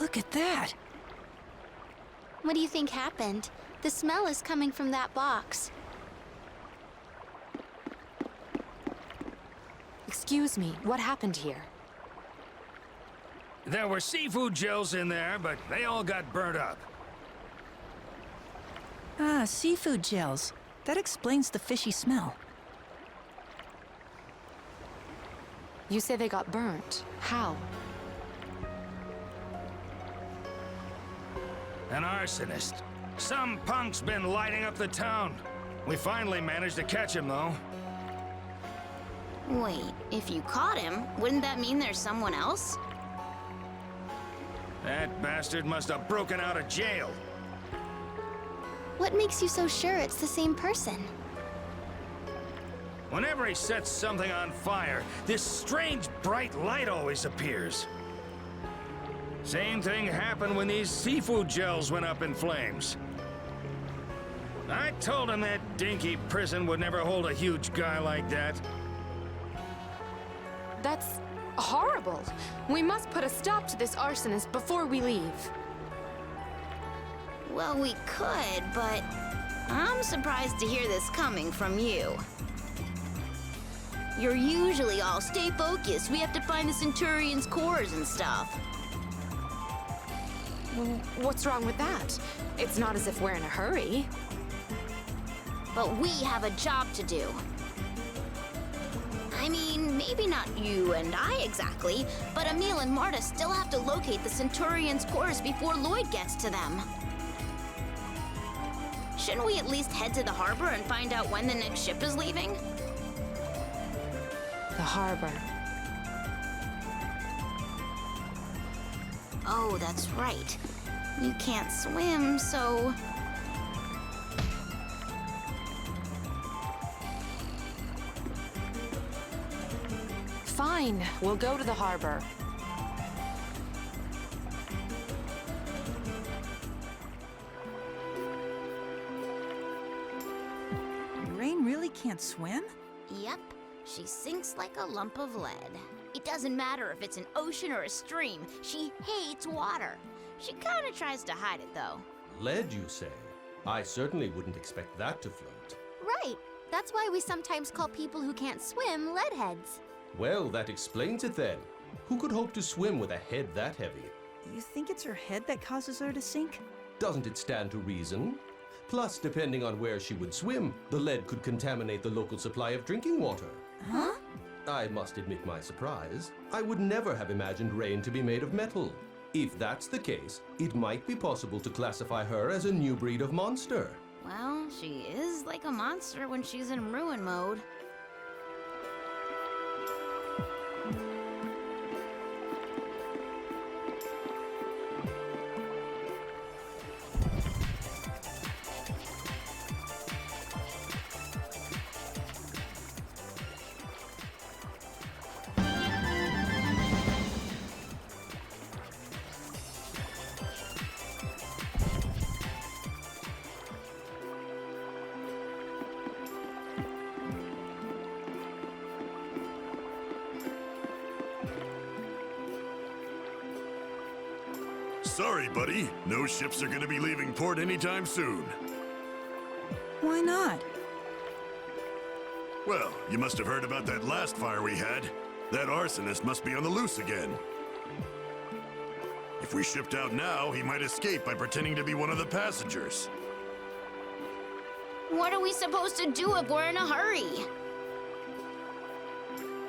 Look at that! What do you think happened? The smell is coming from that box. Excuse me, what happened here? There were seafood gels in there, but they all got burnt up. Ah, seafood gels. That explains the fishy smell. You say they got burnt. How? An arsonist. Some punk's been lighting up the town. We finally managed to catch him, though. Wait, if you caught him, wouldn't that mean there's someone else? That bastard must have broken out of jail. What makes you so sure it's the same person? Whenever he sets something on fire, this strange bright light always appears. Same thing happened when these seafood gels went up in flames. I told him that dinky prison would never hold a huge guy like that. That's horrible. We must put a stop to this arsonist before we leave. Well, we could, but I'm surprised to hear this coming from you. You're usually all stay focused. We have to find the Centurion's cores and stuff. What's wrong with that? It's not as if we're in a hurry. But we have a job to do. I mean, maybe not you and I exactly, but Emil and Marta still have to locate the Centurion's cores before Lloyd gets to them. Shouldn't we at least head to the harbor and find out when the next ship is leaving? The harbor. Oh, that's right. You can't swim, so... Fine, we'll go to the harbor. Rain really can't swim? Yep, she sinks like a lump of lead. It doesn't matter if it's an ocean or a stream, she hates water. She kinda tries to hide it, though. Lead, you say? I certainly wouldn't expect that to float. Right. That's why we sometimes call people who can't swim leadheads. Well, that explains it then. Who could hope to swim with a head that heavy? You think it's her head that causes her to sink? Doesn't it stand to reason? Plus, depending on where she would swim, the lead could contaminate the local supply of drinking water. Huh? I must admit my surprise. I would never have imagined Rain to be made of metal. If that's the case, it might be possible to classify her as a new breed of monster. Well, she is like a monster when she's in ruin mode. Sorry, buddy. No ships are gonna be leaving port anytime soon. Why not? Well, you must have heard about that last fire we had. That arsonist must be on the loose again. If we shipped out now, he might escape by pretending to be one of the passengers. What are we supposed to do if we're in a hurry?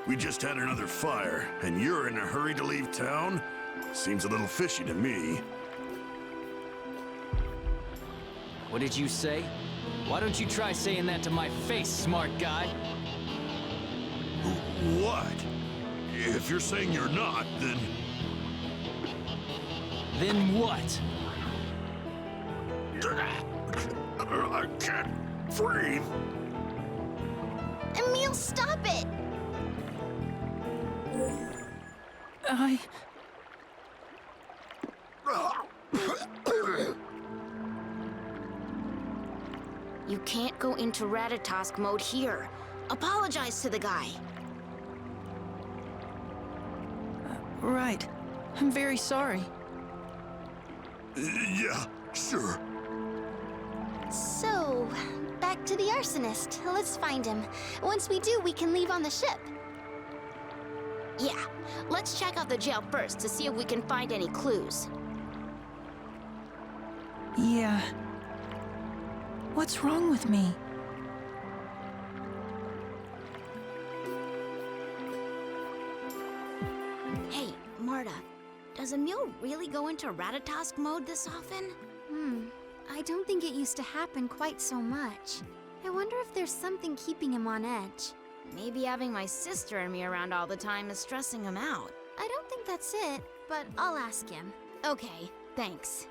We just had another fire, and you're in a hurry to leave town? Seems a little fishy to me. What did you say? Why don't you try saying that to my face, smart guy? What? If you're saying you're not, then... Then what? I can't breathe. Emil, stop it! You can't go into Ratatosk mode here. Apologize to the guy. Right. I'm very sorry. Yeah, sure. So, back to the arsonist. Let's find him. Once we do, we can leave on the ship. Yeah, let's check out the jail first to see if we can find any clues. Yeah. What's wrong with me? Hey, Marta, does Emil really go into Ratatosk mode this often? I don't think it used to happen quite so much. I wonder if there's something keeping him on edge. Maybe having my sister and me around all the time is stressing him out. I don't think that's it, but I'll ask him. Okay, thanks.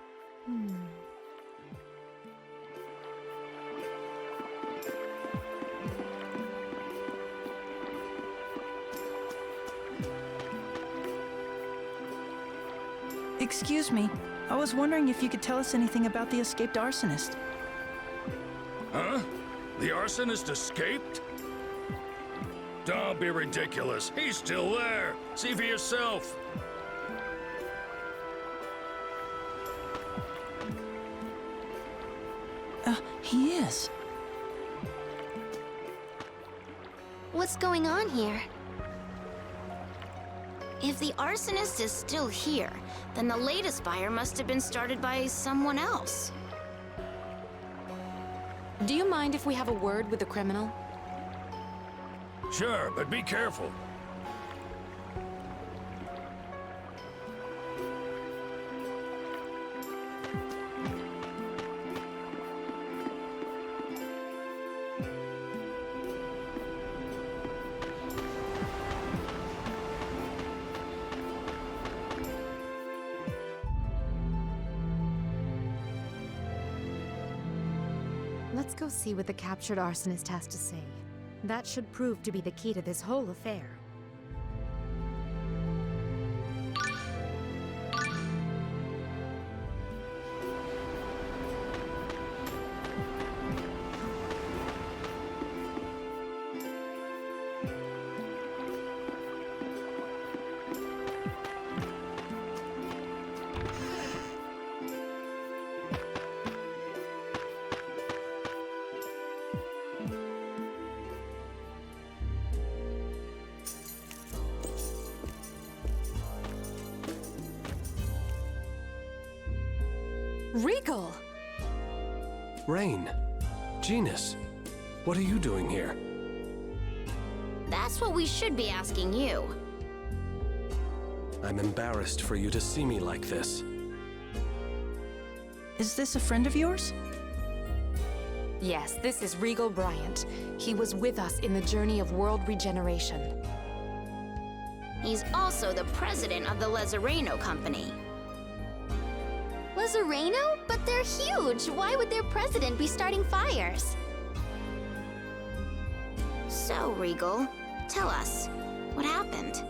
Excuse me. I was wondering if you could tell us anything about the escaped arsonist. Huh? The arsonist escaped? Don't be ridiculous. He's still there. See for yourself. He is. What's going on here? If the arsonist is still here, then the latest fire must have been started by someone else. Do you mind if we have a word with the criminal? Sure, but be careful. Let's go see what the captured arsonist has to say. That should prove to be the key to this whole affair. Regal! Rain, Genus, what are you doing here? That's what we should be asking you. I'm embarrassed for you to see me like this. Is this a friend of yours? Yes, this is Regal Bryant. He was with us in the journey of world regeneration. He's also the president of the Lezareno Company. Lezareno? But they're huge! Why would their president be starting fires? So, Regal, tell us, what happened?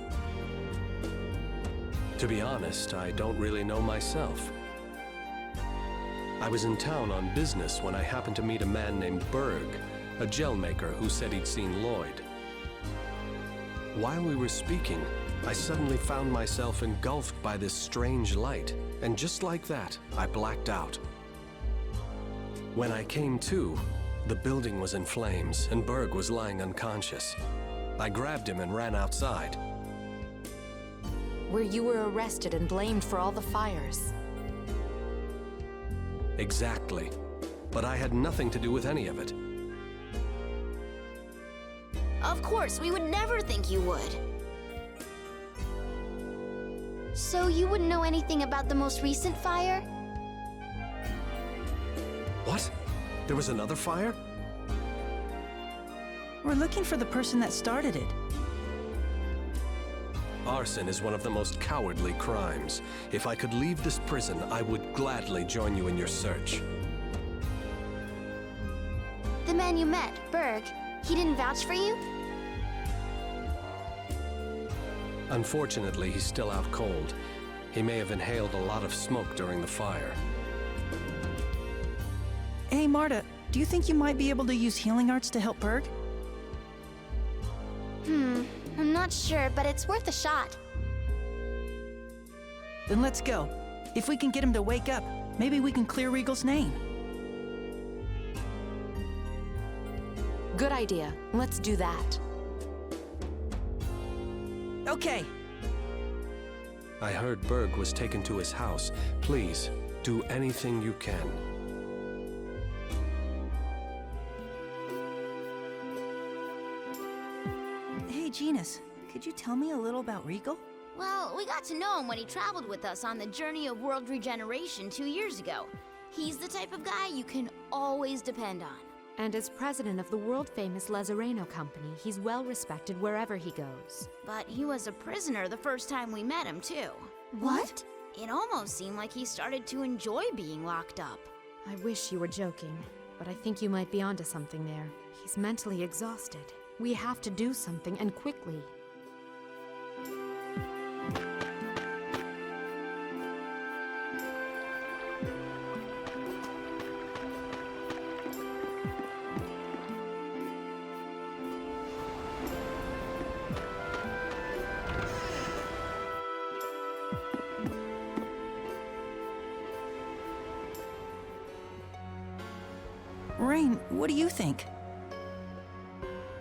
To be honest, I don't really know myself. I was in town on business when I happened to meet a man named Berg, a gel maker who said he'd seen Lloyd. While we were speaking, I suddenly found myself engulfed by this strange light, and just like that, I blacked out. When I came to, the building was in flames, and Berg was lying unconscious. I grabbed him and ran outside. Where you were arrested and blamed for all the fires. Exactly. But I had nothing to do with any of it. Of course, we would never think you would. So you wouldn't know anything about the most recent fire? What? There was another fire? We're looking for the person that started it. Arson is one of the most cowardly crimes. If I could leave this prison, I would gladly join you in your search. The man you met, Berg, he didn't vouch for you? Unfortunately, he's still out cold. He may have inhaled a lot of smoke during the fire. Hey, Marta, do you think you might be able to use healing arts to help Berg? I'm not sure, but it's worth a shot. Then let's go. If we can get him to wake up, Maybe we can clear Regal's name. Good idea. Let's do that. Okay. I heard Berg was taken to his house. Please, do anything you can. Hey, Genus, could you tell me a little about Regal? Well, we got to know him when he traveled with us on the journey of world regeneration 2 years ago. He's the type of guy you can always depend on. And as president of the world-famous Lazareno Company, he's well respected wherever he goes. But he was a prisoner the first time we met him, too. What? It almost seemed like he started to enjoy being locked up. I wish you were joking, but I think you might be onto something there. He's mentally exhausted. We have to do something, and quickly. Rain, what do you think?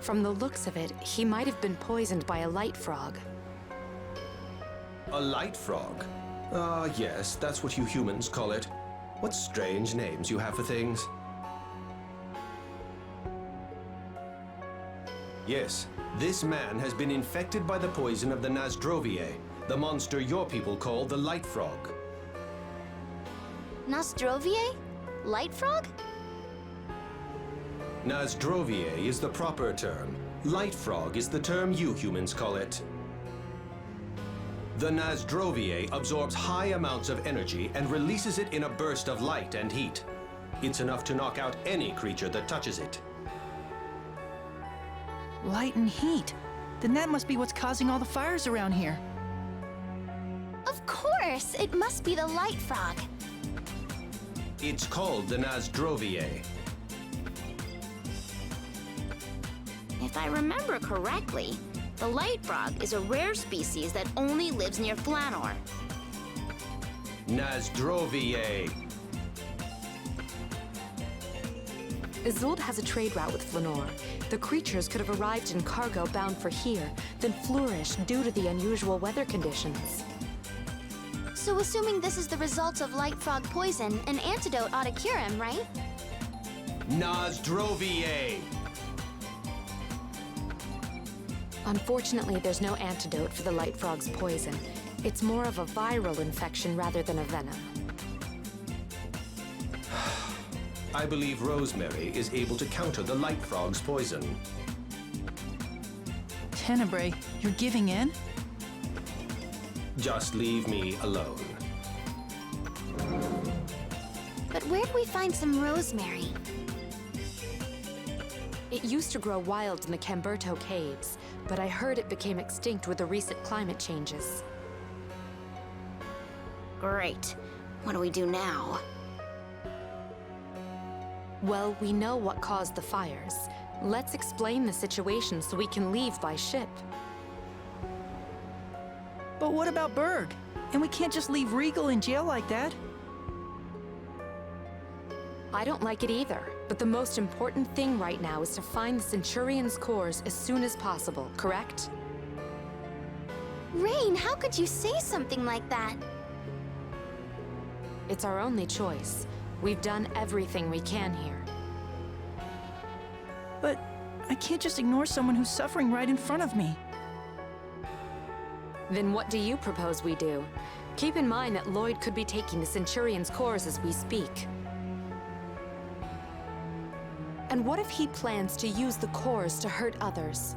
From the looks of it, he might have been poisoned by a light frog. A light frog? Ah, yes, that's what you humans call it. What strange names you have for things. Yes, this man has been infected by the poison of the Nasdrovier, the monster your people call the light frog. Nostrovier? Light frog? Nasdrovier is the proper term. Light frog is the term you humans call it. The Nasdrovier absorbs high amounts of energy and releases it in a burst of light and heat. It's enough to knock out any creature that touches it. Light and heat. Then that must be what's causing all the fires around here. Of course! It must be the light frog. It's called the Nasdrovier. If I remember correctly, the light frog is a rare species that only lives near Flanor. Nasdrovier. Izoold has a trade route with Flanor. The creatures could have arrived in cargo bound for here, then flourished due to the unusual weather conditions. So assuming this is the result of light frog poison, an antidote ought to cure him, right? Nasdrovier. Unfortunately, there's no antidote for the light frog's poison. It's more of a viral infection rather than a venom. I believe Rosemary is able to counter the light frog's poison. Tenebrae, you're giving in? Just leave me alone. But where do we find some rosemary? It used to grow wild in the Camberto Caves, but I heard it became extinct with the recent climate changes. Great. What do we do now? Well, we know what caused the fires. Let's explain the situation so we can leave by ship. But what about Berg? And we can't just leave Regal in jail like that. I don't like it either, but the most important thing right now is to find the Centurion's cores as soon as possible, correct? Rain, how could you say something like that? It's our only choice. We've done everything we can here. But I can't just ignore someone who's suffering right in front of me. Then what do you propose we do? Keep in mind that Lloyd could be taking the Centurion's cores as we speak. And what if he plans to use the cores to hurt others?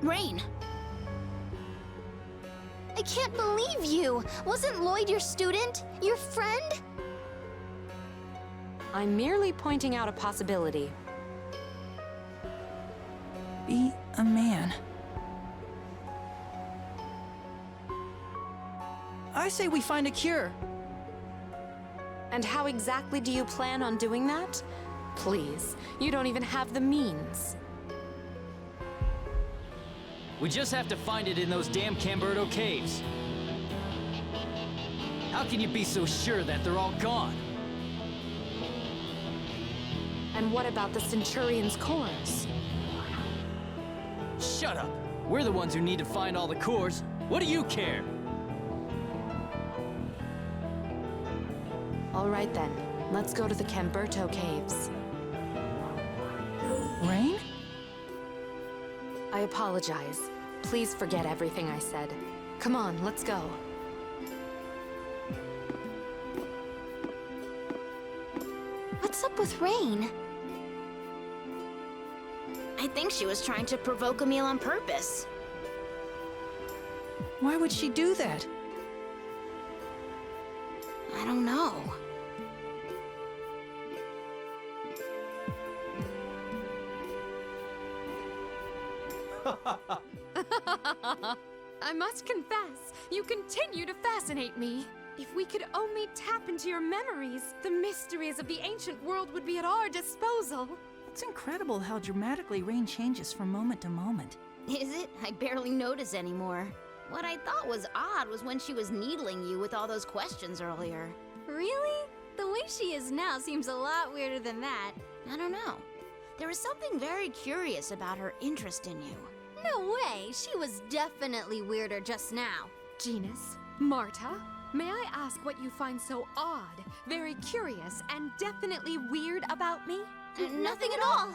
Rain! I can't believe you! Wasn't Lloyd your student? Your friend? I'm merely pointing out a possibility. Be a man. I say we find a cure. And how exactly do you plan on doing that? Please, you don't even have the means. We just have to find it in those damn Camberto Caves. How can you be so sure that they're all gone? And what about the Centurion's cores? Shut up! We're the ones who need to find all the cores. What do you care? All right then, let's go to the Camberto Caves. Rain? I apologize. Please forget everything I said. Come on, let's go. What's up with Rain? I think she was trying to provoke Emil on purpose. Why would she do that? I don't know. I must confess, you continue to fascinate me. If we could only tap into your memories, the mysteries of the ancient world would be at our disposal. It's incredible how dramatically Rain changes from moment to moment. Is it? I barely notice anymore. What I thought was odd was when she was needling you with all those questions earlier. Really? The way she is now seems a lot weirder than that. I don't know. There was something very curious about her interest in you. No way, she was definitely weirder just now. Genus, Marta, may I ask what you find so odd, very curious, and definitely weird about me? Nothing at all.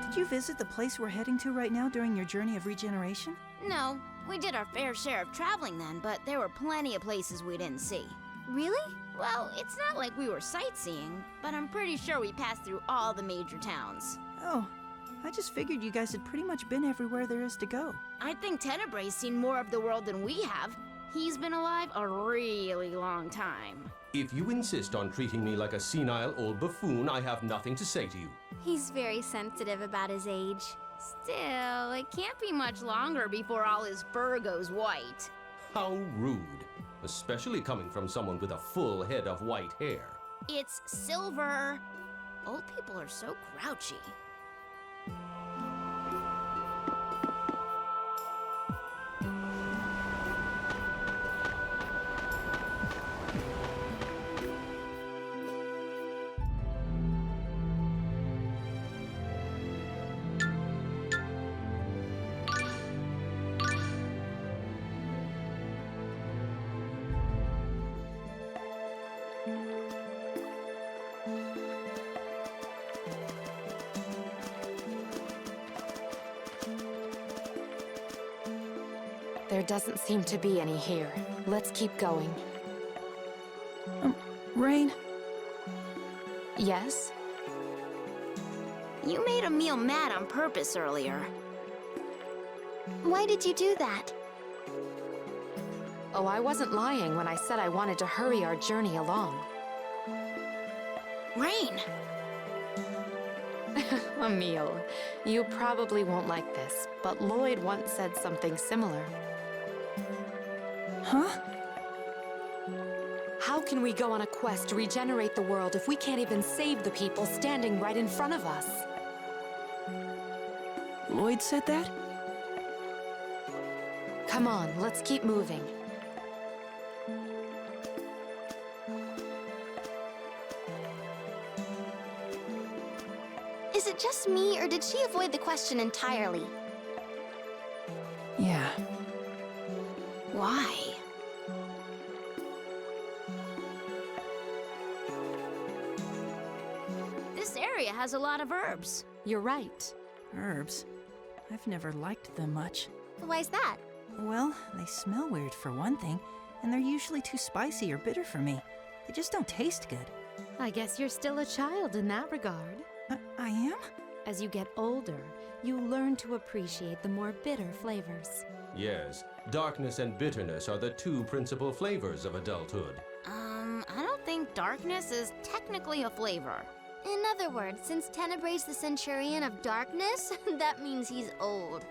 Did you visit the place we're heading to right now during your journey of regeneration? No, we did our fair share of traveling then, but there were plenty of places we didn't see. Really? Well, it's not like we were sightseeing, but I'm pretty sure we passed through all the major towns. Oh, I just figured you guys had pretty much been everywhere there is to go. I think Tenebre's seen more of the world than we have. He's been alive a really long time. If you insist on treating me like a senile old buffoon, I have nothing to say to you. He's very sensitive about his age. Still, it can't be much longer before all his fur goes white. How rude. Especially coming from someone with a full head of white hair. It's silver. Old people are so grouchy. There doesn't seem to be any here. Let's keep going. Rain? Yes? You made Emil mad on purpose earlier. Why did you do that? Oh, I wasn't lying when I said I wanted to hurry our journey along. Rain! Emil, you probably won't like this, but Lloyd once said something similar. Huh? How can we go on a quest to regenerate the world if we can't even save the people standing right in front of us? Lloyd said that? Come on, let's keep moving. Is it just me, or did she avoid the question entirely? Yeah. Why? This area has a lot of herbs. You're right. Herbs? I've never liked them much. Why's that? Well, they smell weird for one thing, and they're usually too spicy or bitter for me. They just don't taste good. I guess you're still a child in that regard. I am? As you get older, you learn to appreciate the more bitter flavors. Yes, darkness and bitterness are the two principal flavors of adulthood. I don't think darkness is technically a flavor. In other words, since Tenebre's the Centurion of Darkness, that means he's old.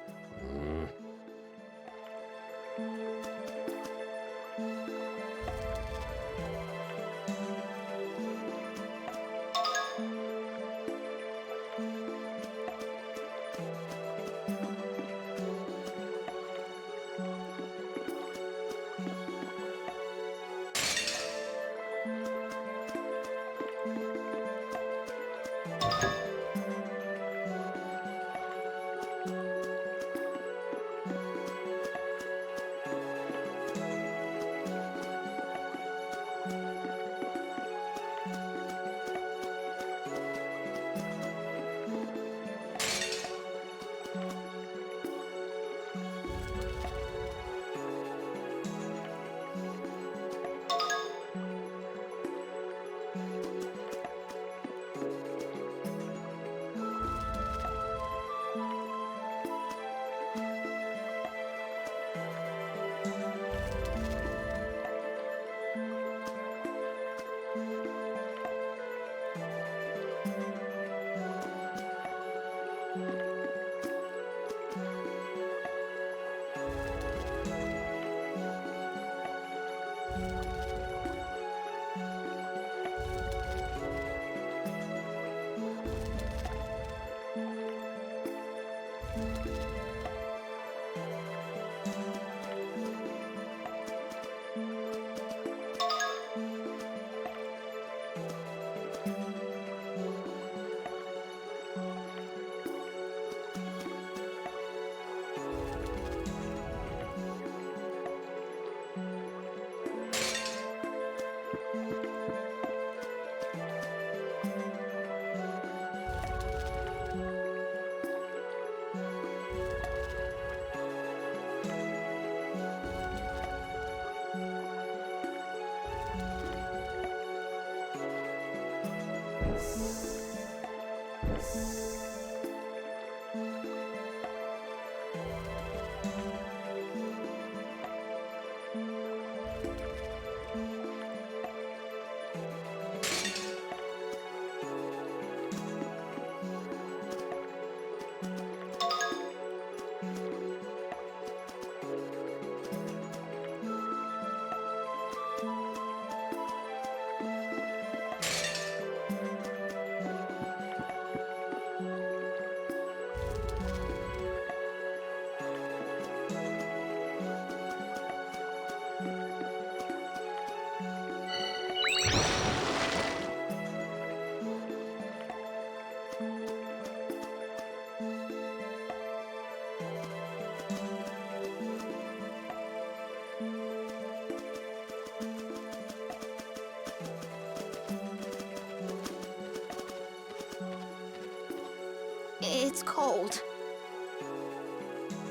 It's cold.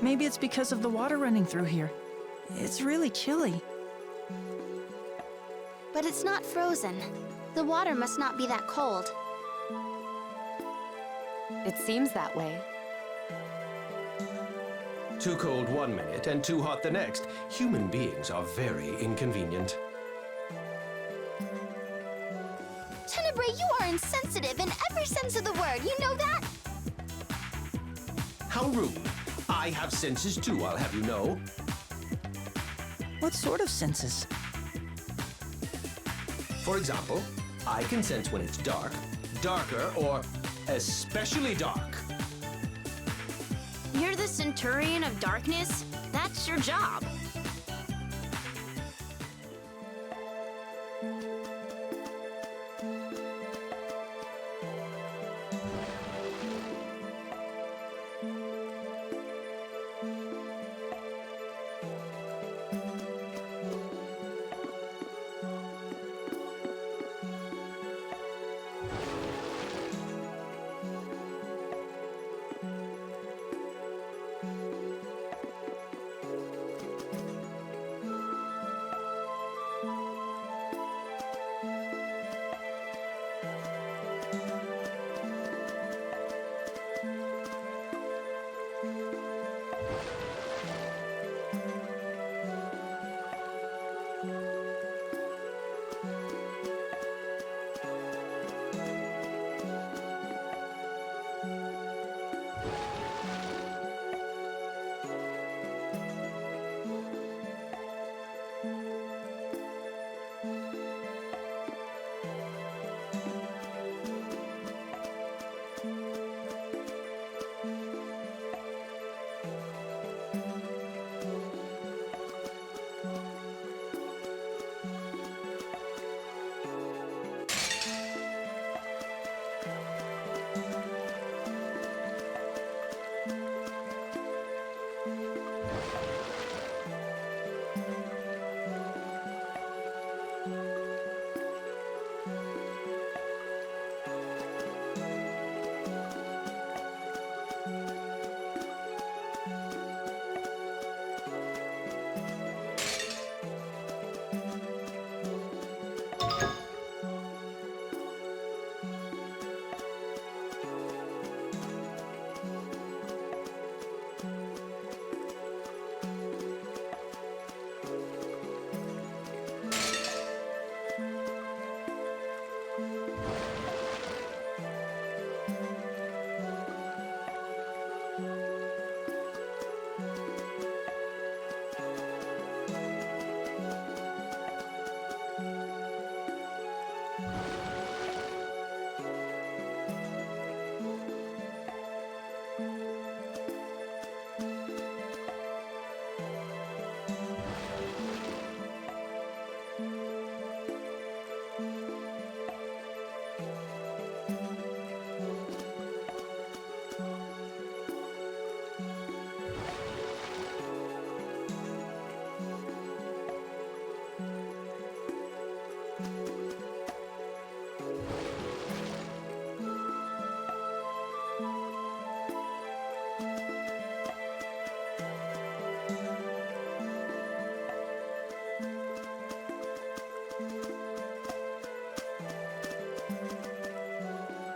Maybe it's because of the water running through here. It's really chilly. But it's not frozen. The water must not be that cold. It seems that way. Too cold one minute and too hot the next. Human beings are very inconvenient. Tenebrae, you are insensitive in every sense of the word. You know that? How rude. I have senses too, I'll have you know. What sort of senses? For example, I can sense when it's dark, darker, or especially dark. You're the Centurion of Darkness? That's your job.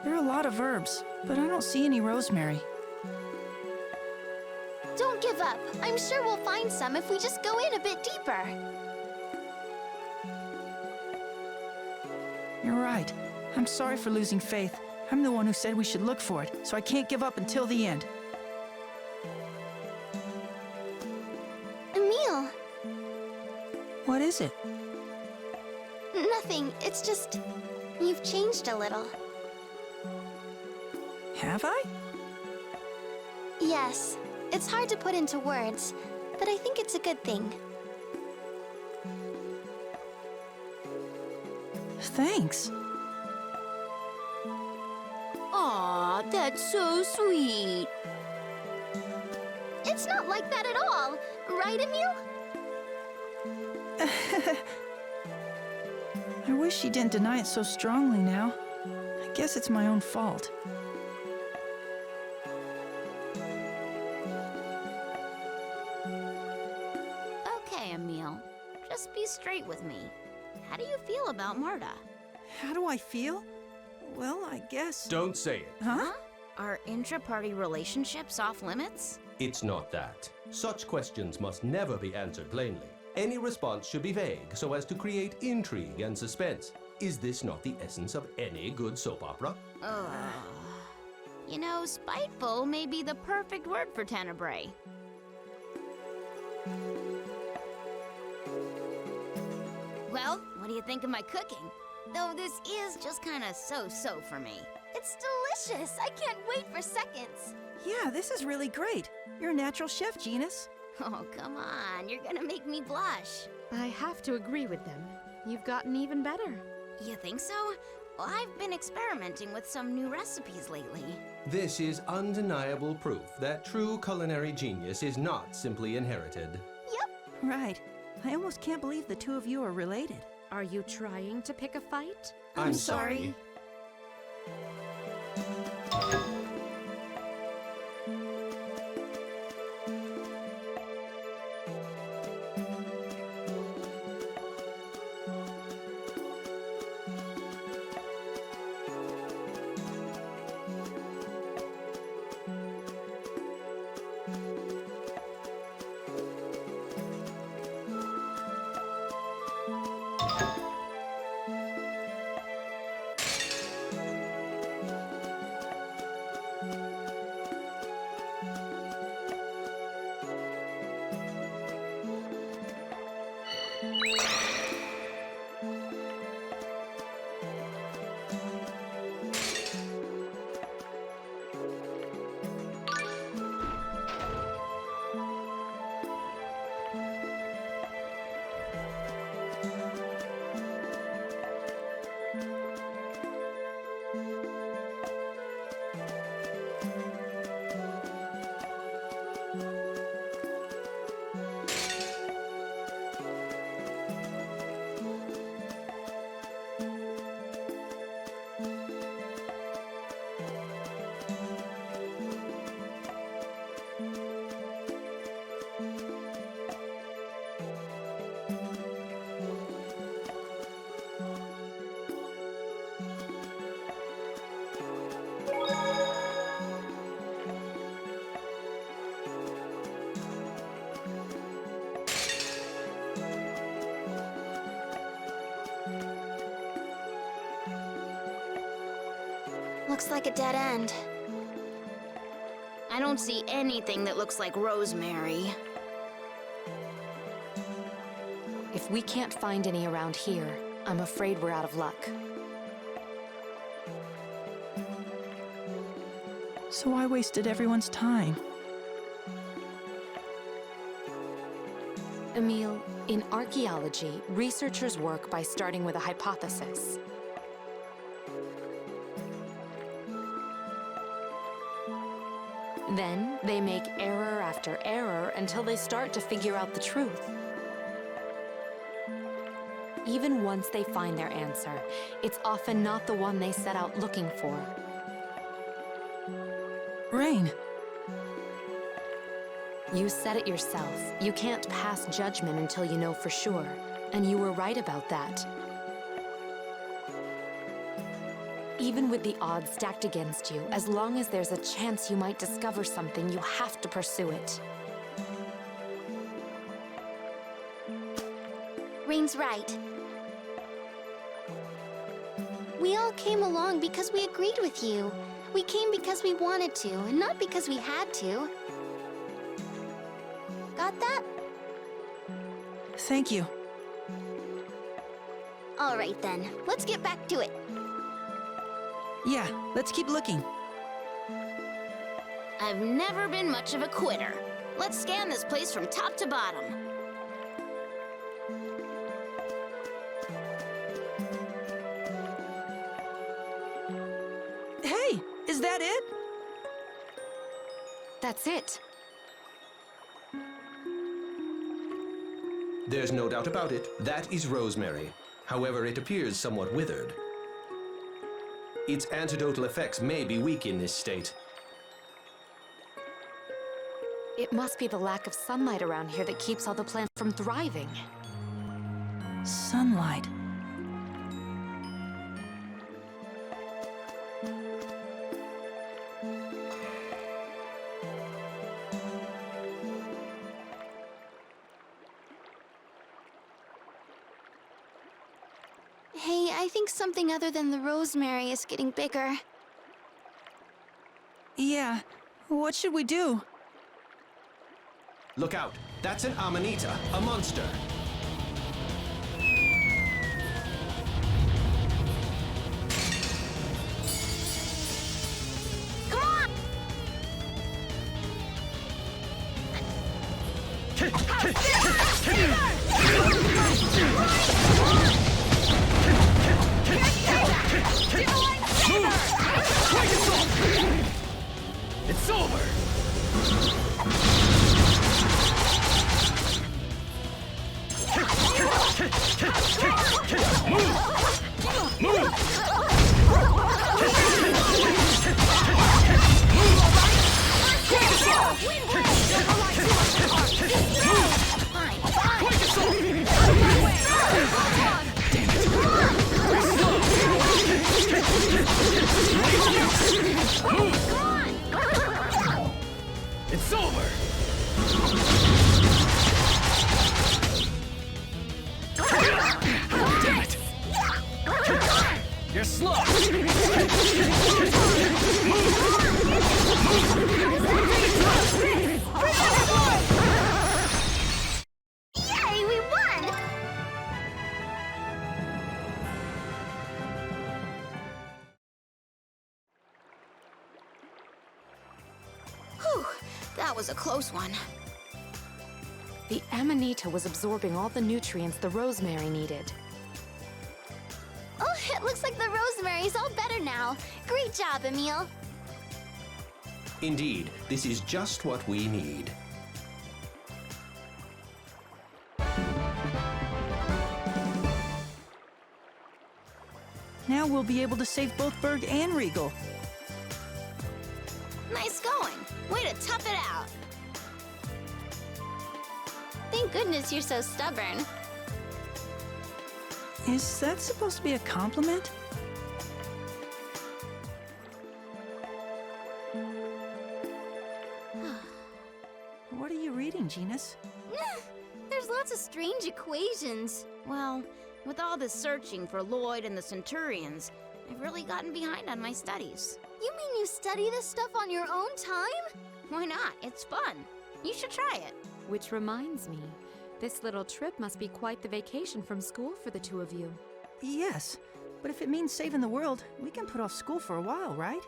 There are a lot of herbs, but I don't see any rosemary. Don't give up. I'm sure we'll find some if we just go in a bit deeper. You're right. I'm sorry for losing faith. I'm the one who said we should look for it, so I can't give up until the end. Emil! What is it? Nothing. It's just... you've changed a little. Have I? Yes. It's hard to put into words, but I think it's a good thing. Thanks. Aw, that's so sweet. It's not like that at all. Right, Emil? I wish she didn't deny it so strongly now. I guess it's my own fault. Okay, Emil. Just be straight with me. How do you feel about Marta? How do I feel? Well, I guess... Don't say it. Huh? Are intra-party relationships off limits? It's not that. Such questions must never be answered plainly. Any response should be vague so as to create intrigue and suspense. Is this not the essence of any good soap opera? Ugh. You know, spiteful may be the perfect word for Tenebrae. Well, what do you think of my cooking? Though this is just kind of so-so for me. It's delicious. I can't wait for seconds. Yeah, this is really great. You're a natural chef, Genus. Oh, come on. You're gonna make me blush. I have to agree with them. You've gotten even better. You think so? Well, I've been experimenting with some new recipes lately. This is undeniable proof that true culinary genius is not simply inherited. Right. I almost can't believe the two of you are related. Are you trying to pick a fight? I'm sorry. Looks like a dead end. I don't see anything that looks like rosemary. If we can't find any around here, I'm afraid we're out of luck. So I wasted everyone's time. Emile, in archaeology, researchers work by starting with a hypothesis. Then, they make error after error until they start to figure out the truth. Even once they find their answer, it's often not the one they set out looking for. Rain. You said it yourself. You can't pass judgment until you know for sure. And you were right about that. Even with the odds stacked against you, as long as there's a chance you might discover something, you have to pursue it. Rain's right. We all came along because we agreed with you. We came because we wanted to, and not because we had to. Got that? Thank you. All right then, let's get back to it. Yeah, let's keep looking. I've never been much of a quitter. Let's scan this place from top to bottom. Hey, is that it? That's it. There's no doubt about it. That is rosemary. However, it appears somewhat withered. Its antidotal effects may be weak in this state. It must be the lack of sunlight around here that keeps all the plants from thriving. Sunlight. Hey, I think something other than the rosemary is getting bigger. Yeah, what should we do? Look out! That's an Amanita, a monster! It's over! It's over! Damn it! You're slow! Yay, we won! Whew, that was a close one. The Amanita was absorbing all the nutrients the rosemary needed. Oh, it looks like the rosemary's all better now. Great job, Emile. Indeed, this is just what we need. Now we'll be able to save both Berg and Regal. Nice going. Way to tough it out. Thank goodness you're so stubborn. Is that supposed to be a compliment? What are you reading, Genus? There's lots of strange equations. Well, with all this searching for Lloyd and the Centurions, I've really gotten behind on my studies. You mean you study this stuff on your own time? Why not? It's fun. You should try it. Which reminds me, this little trip must be quite the vacation from school for the two of you. Yes, but if it means saving the world, we can put off school for a while, right?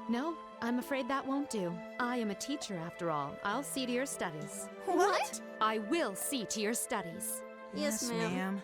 No, I'm afraid that won't do. I am a teacher after all. I'll see to your studies. What? I will see to your studies. Yes, ma'am.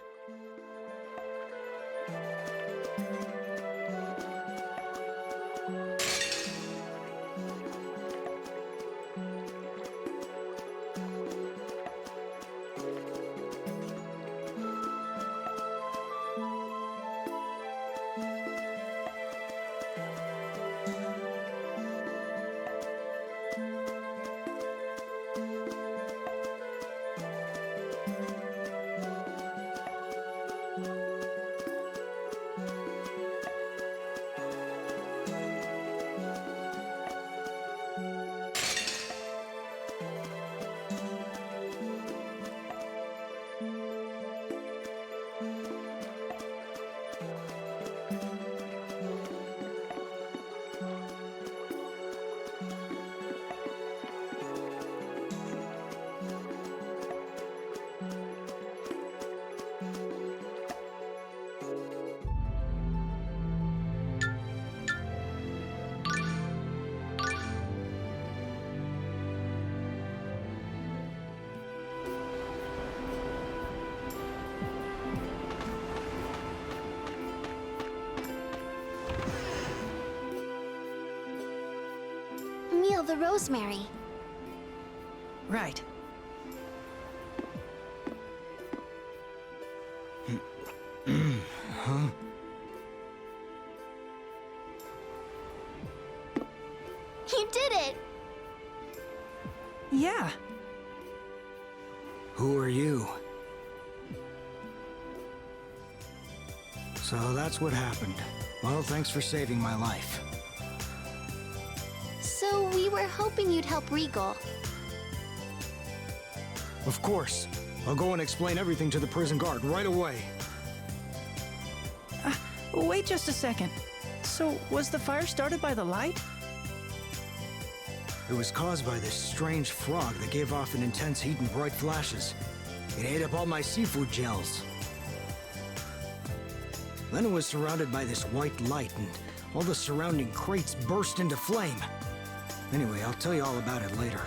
Meal the rosemary. Right. You did it! Yeah. Who are you? So that's what happened. Well, thanks for saving my life. So we were hoping you'd help Regal. Of course. I'll go and explain everything to the prison guard right away. Wait just a second. So, was the fire started by the light? It was caused by this strange frog that gave off an intense heat and bright flashes. It ate up all my seafood gels. Then it was surrounded by this white light, and all the surrounding crates burst into flame. Anyway, I'll tell you all about it later.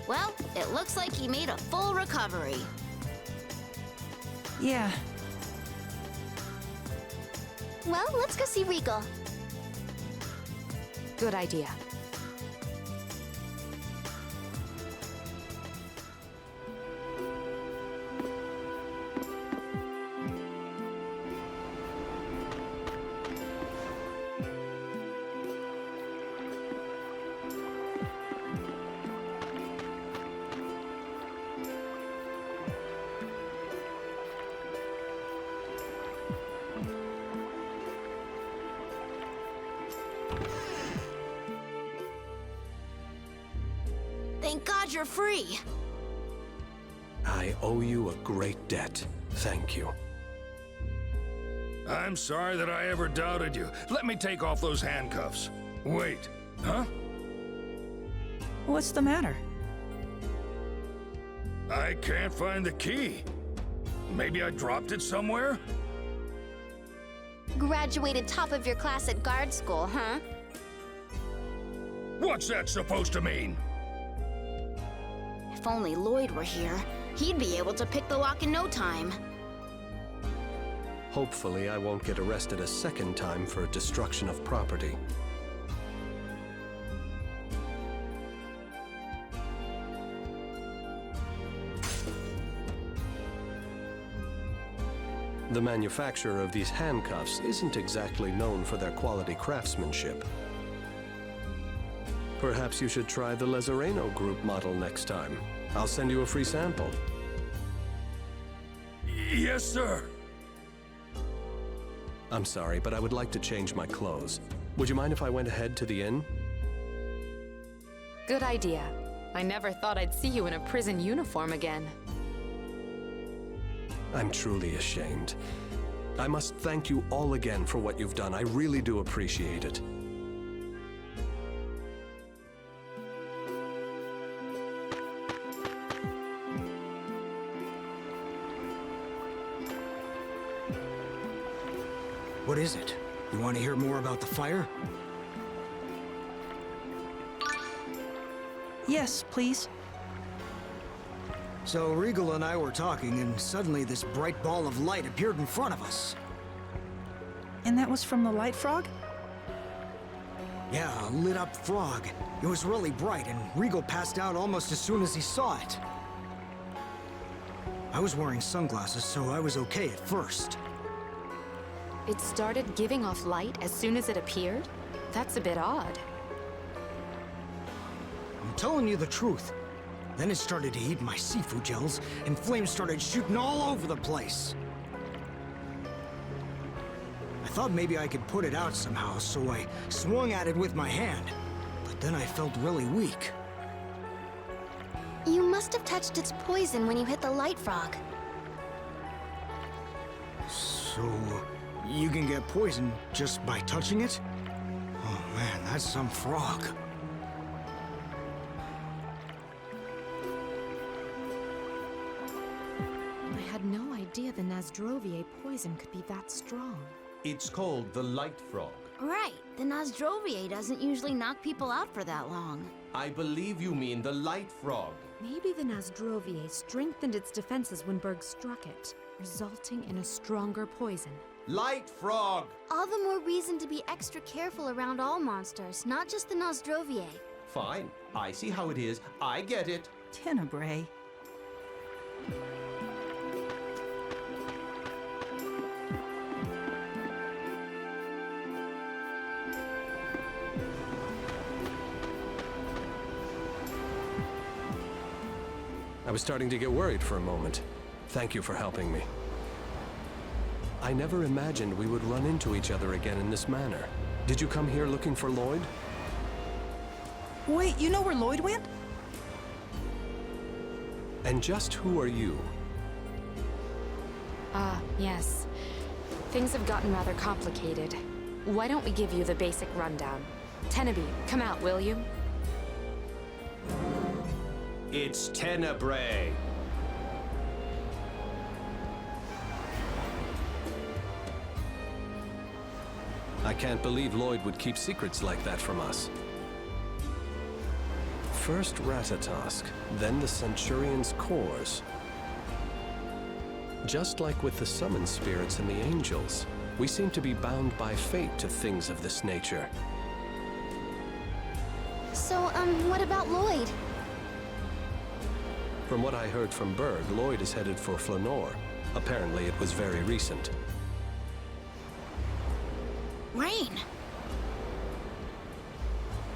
Well, it looks like he made a full recovery. Yeah. Well, let's go see Regal. Good idea. Thank God you're free. I owe you a great debt. Thank you. I'm sorry that I ever doubted you. Let me take off those handcuffs. Wait, huh? What's the matter? I can't find the key. Maybe I dropped it somewhere? Graduated top of your class at guard school, huh? What's that supposed to mean? If only Lloyd were here, he'd be able to pick the lock in no time. Hopefully, I won't get arrested a second time for destruction of property. The manufacturer of these handcuffs isn't exactly known for their quality craftsmanship. Perhaps you should try the Lezareno Group model next time. I'll send you a free sample. Yes, sir. I'm sorry, but I would like to change my clothes. Would you mind if I went ahead to the inn? Good idea. I never thought I'd see you in a prison uniform again. I'm truly ashamed. I must thank you all again for what you've done. I really do appreciate it. What is it? You want to hear more about the fire? Yes, please. So Regal and I were talking, and suddenly this bright ball of light appeared in front of us. And that was from the light frog? Yeah, a lit-up frog. It was really bright, and Regal passed out almost as soon as he saw it. I was wearing sunglasses, so I was okay at first. It started giving off light as soon as it appeared? That's a bit odd. I'm telling you the truth. Then it started to eat my seafood gels, and flames started shooting all over the place. I thought maybe I could put it out somehow, so I swung at it with my hand. But then I felt really weak. You must have touched its poison when you hit the light frog. So, you can get poisoned just by touching it? Oh man, that's some frog. I had no idea the Nasdrovier poison could be that strong. It's called the light frog. Right. The Nasdrovier doesn't usually knock people out for that long. I believe you mean the light frog. Maybe the Nasdrovier strengthened its defenses when Berg struck it, resulting in a stronger poison. Light frog! All the more reason to be extra careful around all monsters, not just the Nasdrovier. Fine. I see how it is. I get it. Tenebrae. I was starting to get worried for a moment. Thank you for helping me. I never imagined we would run into each other again in this manner. Did you come here looking for Lloyd? Wait, you know where Lloyd went? And just who are you? Yes. Things have gotten rather complicated. Why don't we give you the basic rundown? Tenebrae, come out, will you? It's Tenebrae. I can't believe Lloyd would keep secrets like that from us. First Ratatosk, then the Centurion's cores. Just like with the summon spirits and the angels, we seem to be bound by fate to things of this nature. So, what about Lloyd? From what I heard from Berg, Lloyd is headed for Flanor. Apparently it was very recent. Rain!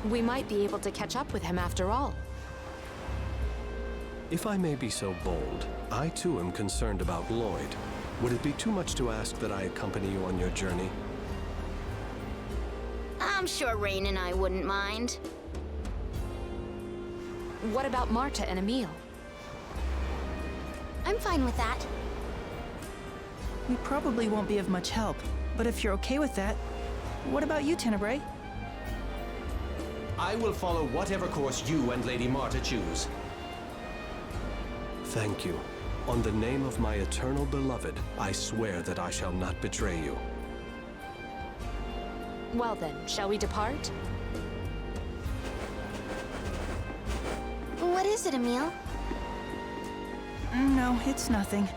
We might be able to catch up with him after all. If I may be so bold, I too am concerned about Lloyd. Would it be too much to ask that I accompany you on your journey? I'm sure Rain and I wouldn't mind. What about Marta and Emil? I'm fine with that. We probably won't be of much help, but if you're okay with that, what about you, Tenebrae? I will follow whatever course you and Lady Marta choose. Thank you. On the name of my eternal beloved, I swear that I shall not betray you. Well then, shall we depart? What is it, Emil? No, it's nothing.